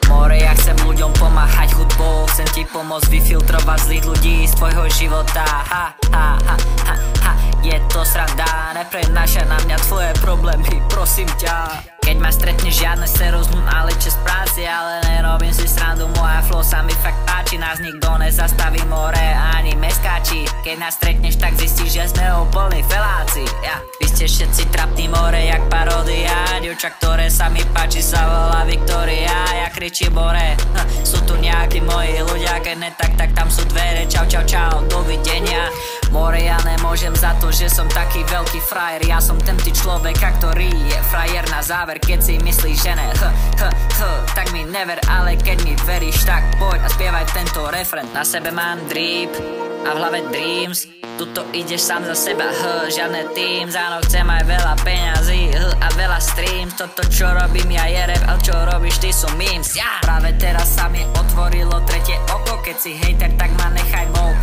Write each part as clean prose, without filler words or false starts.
More, ja chcem ľuďom pomáhať hudbou, chcem ti pomôcť vyfiltrovať zlých ľudí z tvojho života. Je to sranda, neprenášaj na mňa tvoje problémy, prosím ťa. Keď ma stretneš, žiadne serozum, ale čest práci, ale nerobím si srandu, moja flow sa mi fakt páči, nás nikto nezastaví, more ani meskáči. Keď nás stretneš, tak zistíš, že sme úplní feláci. Vy ste všetci trapní, more, jak paródia. Dievča, ktoré sa mi páči, sa volá Viktória. Ja kričím, more, sú tu nejakí moji ľudia, keď ne tak tam sú dvere, čau, čau, čau, dovidenia. More, ja nemôžem za to, že som taký veľký frajer, ja som ten ty človeka, ktorý je frajer na záver, keď si myslíš, že ne, tak mi never, ale keď mi veríš, tak poď a spievaj tento refren. Na sebe mám drip a v hlave dreams, tuto ideš sám za seba, žiadne teams, áno, chcem aj veľa peňazí a veľa streams, toto čo robím ja je rap, ale čo robíš ty sú memes. Práve teraz sa mi otvorilo tretie oko, keď si hater, tak ma nechaj mou.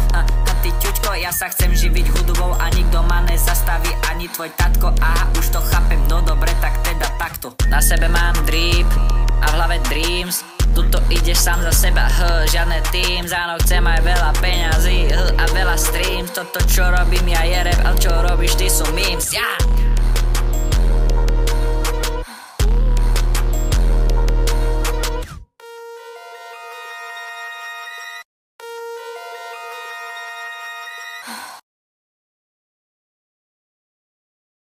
Ty ťučko, ja sa chcem živiť hudbou a nikto ma nezastaví, ani tvoj tatko. Aha, už to chápem, no dobre, tak teda takto. Na sebe mám drip a v hlave dreams, tuto ideš sám za seba, žiadne teams, áno, chcem aj veľa peňazí a veľa streams, toto čo robím ja je rap, ale čo robíš ty sú memes.